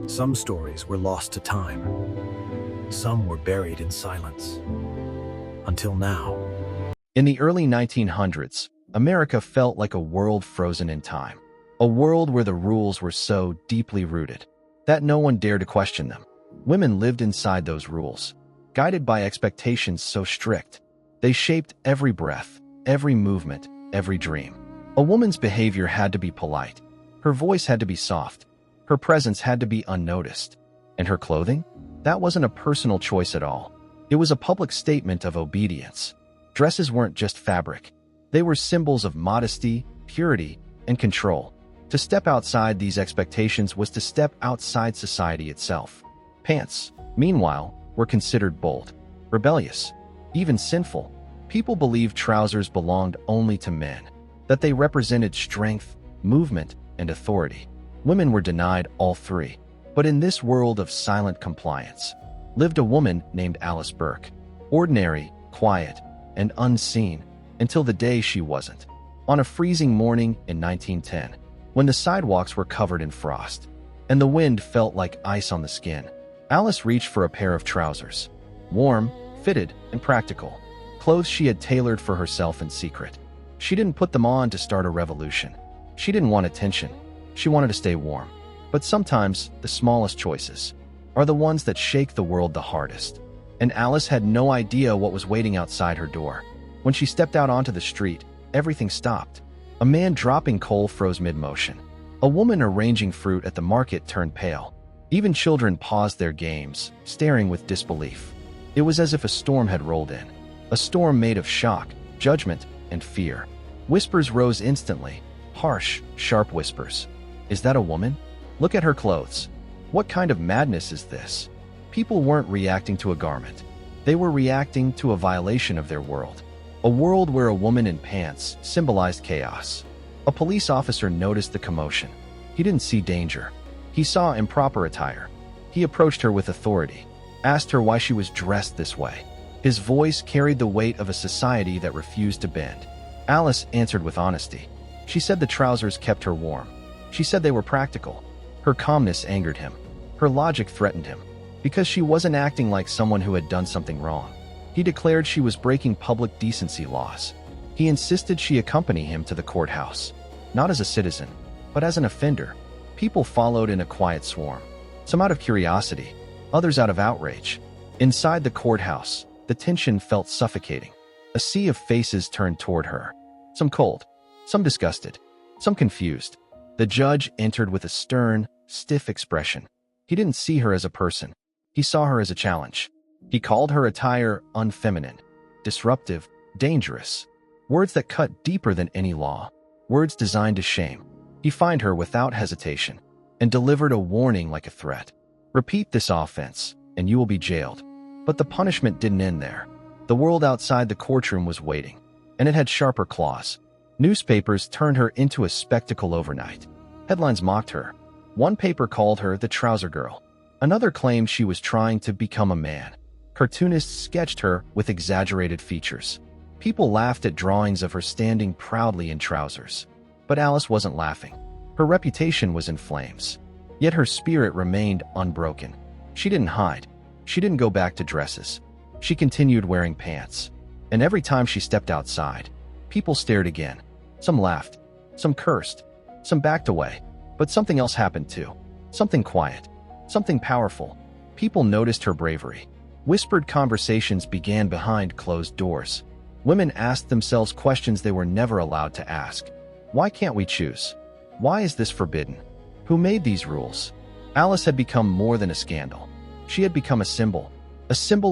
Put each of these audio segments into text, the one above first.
Some stories were lost to time. Some were buried in silence. Until now. In the early 1900s, America felt like a world frozen in time. A world where the rules were so deeply rooted that no one dared to question them. Women lived inside those rules, guided by expectations so strict. They shaped every breath, every movement, every dream. A woman's behavior had to be polite. Her voice had to be soft. Her presence had to be unnoticed. And her clothing? That wasn't a personal choice at all. It was a public statement of obedience. Dresses weren't just fabric. They were symbols of modesty, purity, and control. To step outside these expectations was to step outside society itself. Pants, meanwhile, were considered bold, rebellious, even sinful. People believed trousers belonged only to men, that they represented strength, movement, and authority. Women were denied all three. But in this world of silent compliance, lived a woman named Alice Burke. Ordinary, quiet, and unseen, until the day she wasn't. On a freezing morning in 1910, when the sidewalks were covered in frost, and the wind felt like ice on the skin, Alice reached for a pair of trousers. Warm, fitted, and practical. Clothes she had tailored for herself in secret. She didn't put them on to start a revolution. She didn't want attention. She wanted to stay warm. But sometimes, the smallest choices are the ones that shake the world the hardest. And Alice had no idea what was waiting outside her door. When she stepped out onto the street, everything stopped. A man dropping coal froze mid-motion. A woman arranging fruit at the market turned pale. Even children paused their games, staring with disbelief. It was as if a storm had rolled in. A storm made of shock, judgment, and fear. Whispers rose instantly. Harsh, sharp whispers. Is that a woman? Look at her clothes. What kind of madness is this? People weren't reacting to a garment. They were reacting to a violation of their world. A world where a woman in pants symbolized chaos. A police officer noticed the commotion. He didn't see danger. He saw improper attire. He approached her with authority, asked her why she was dressed this way. His voice carried the weight of a society that refused to bend. Alice answered with honesty. She said the trousers kept her warm. She said they were practical. Her calmness angered him. Her logic threatened him. Because she wasn't acting like someone who had done something wrong. He declared she was breaking public decency laws. He insisted she accompany him to the courthouse. Not as a citizen, but as an offender. People followed in a quiet swarm. Some out of curiosity, others out of outrage. Inside the courthouse, the tension felt suffocating. A sea of faces turned toward her. Some cold, some disgusted, some confused. The judge entered with a stern, stiff expression. He didn't see her as a person. He saw her as a challenge. He called her attire unfeminine, disruptive, dangerous. Words that cut deeper than any law. Words designed to shame. He fined her without hesitation and delivered a warning like a threat. Repeat this offense, and you will be jailed. But the punishment didn't end there. The world outside the courtroom was waiting, and it had sharper claws. Newspapers turned her into a spectacle overnight. Headlines mocked her. One paper called her the Trouser Girl. Another claimed she was trying to become a man. Cartoonists sketched her with exaggerated features. People laughed at drawings of her standing proudly in trousers. But Alice wasn't laughing. Her reputation was in flames. Yet her spirit remained unbroken. She didn't hide. She didn't go back to dresses. She continued wearing pants. And every time she stepped outside, people stared again. Some laughed. Some cursed. Some backed away. But something else happened too. Something quiet. Something powerful. People noticed her bravery. Whispered conversations began behind closed doors. Women asked themselves questions they were never allowed to ask. Why can't we choose? Why is this forbidden? Who made these rules? Alice had become more than a scandal. She had become a symbol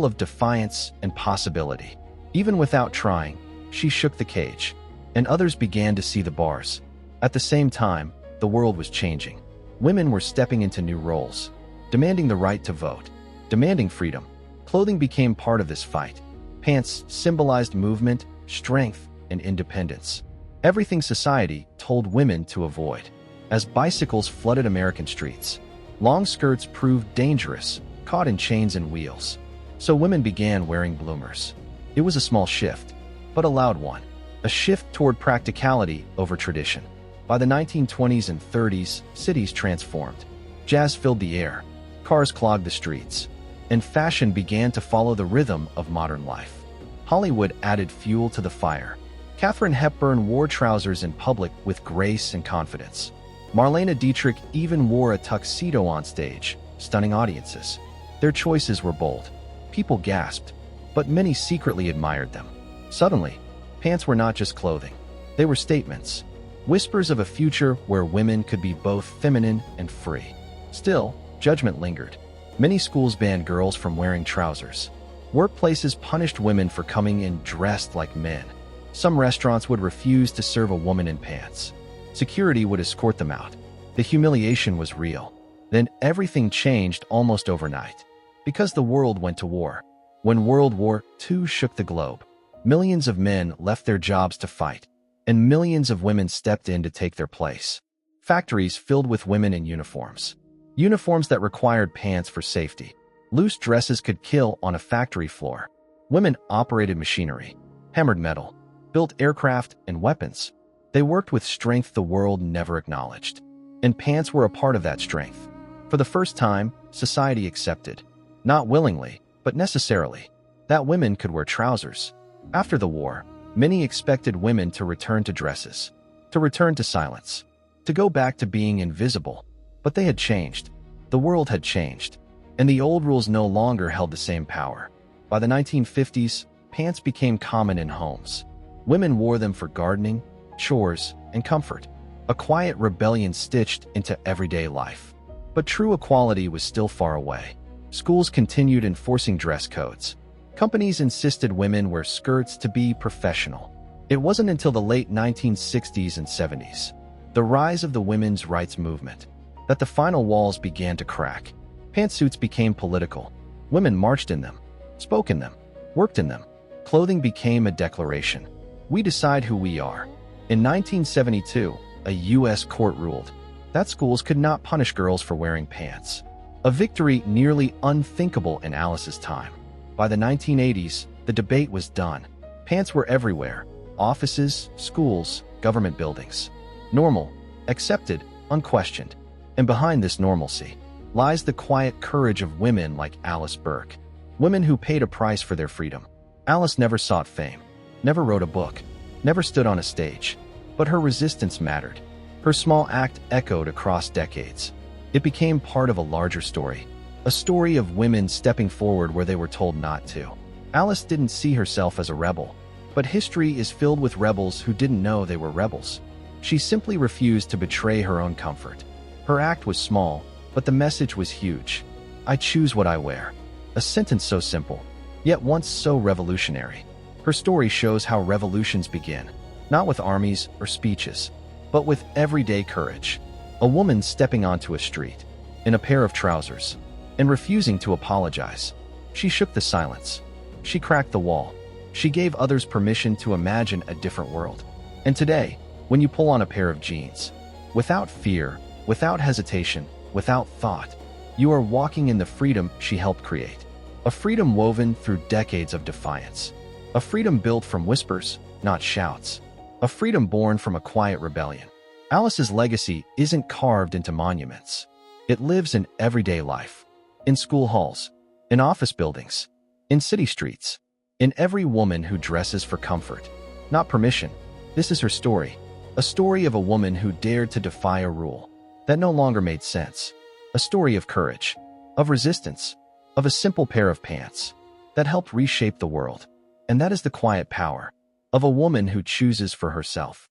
of defiance and possibility. Even without trying, she shook the cage, and others began to see the bars. At the same time, the world was changing. Women were stepping into new roles, demanding the right to vote, demanding freedom. Clothing became part of this fight. Pants symbolized movement, strength, and independence. Everything society told women to avoid. As bicycles flooded American streets, long skirts proved dangerous, caught in chains and wheels. So women began wearing bloomers. It was a small shift, but a loud one. A shift toward practicality over tradition. By the 1920s and 30s, cities transformed. Jazz filled the air, cars clogged the streets, and fashion began to follow the rhythm of modern life. Hollywood added fuel to the fire. Katharine Hepburn wore trousers in public with grace and confidence. Marlene Dietrich even wore a tuxedo on stage, stunning audiences. Their choices were bold. People gasped, but many secretly admired them. Suddenly, pants were not just clothing. They were statements, whispers of a future where women could be both feminine and free. Still, judgment lingered. Many schools banned girls from wearing trousers. Workplaces punished women for coming in dressed like men. Some restaurants would refuse to serve a woman in pants. Security would escort them out. The humiliation was real. Then everything changed almost overnight. Because the world went to war. When World War II shook the globe, millions of men left their jobs to fight, and millions of women stepped in to take their place. Factories filled with women in uniforms. Uniforms that required pants for safety. Loose dresses could kill on a factory floor. Women operated machinery, hammered metal, built aircraft and weapons. They worked with strength the world never acknowledged. And pants were a part of that strength. For the first time, society accepted, not willingly, but necessarily, that women could wear trousers. After the war, many expected women to return to dresses, to return to silence, to go back to being invisible. But they had changed. The world had changed. And the old rules no longer held the same power. By the 1950s, pants became common in homes. Women wore them for gardening, chores, and comfort. A quiet rebellion stitched into everyday life. But true equality was still far away. Schools continued enforcing dress codes. Companies insisted women wear skirts to be professional. It wasn't until the late 1960s and 70s, the rise of the women's rights movement, that the final walls began to crack. Pantsuits became political. Women marched in them, spoke in them, worked in them. Clothing became a declaration. We decide who we are. In 1972, a U.S. court ruled that schools could not punish girls for wearing pants. A victory nearly unthinkable in Alice's time. By the 1980s, the debate was done. Pants were everywhere. Offices, schools, government buildings. Normal, accepted, unquestioned. And behind this normalcy lies the quiet courage of women like Alice Burke. Women who paid a price for their freedom. Alice never sought fame, never wrote a book, never stood on a stage. But her resistance mattered. Her small act echoed across decades. It became part of a larger story. A story of women stepping forward where they were told not to. Alice didn't see herself as a rebel. But history is filled with rebels who didn't know they were rebels. She simply refused to betray her own comfort. Her act was small, but the message was huge. I choose what I wear. A sentence so simple, yet once so revolutionary. Her story shows how revolutions begin, not with armies or speeches, but with everyday courage. A woman stepping onto a street, in a pair of trousers, and refusing to apologize. She shook the silence. She cracked the wall. She gave others permission to imagine a different world. And today, when you pull on a pair of jeans, without fear, without hesitation, without thought, you are walking in the freedom she helped create. A freedom woven through decades of defiance. A freedom built from whispers, not shouts. A freedom born from a quiet rebellion. Alice's legacy isn't carved into monuments. It lives in everyday life. In school halls, in office buildings, in city streets, in every woman who dresses for comfort, not permission. This is her story. A story of a woman who dared to defy a rule that no longer made sense. A story of courage, of resistance, of a simple pair of pants that helped reshape the world. And that is the quiet power of a woman who chooses for herself.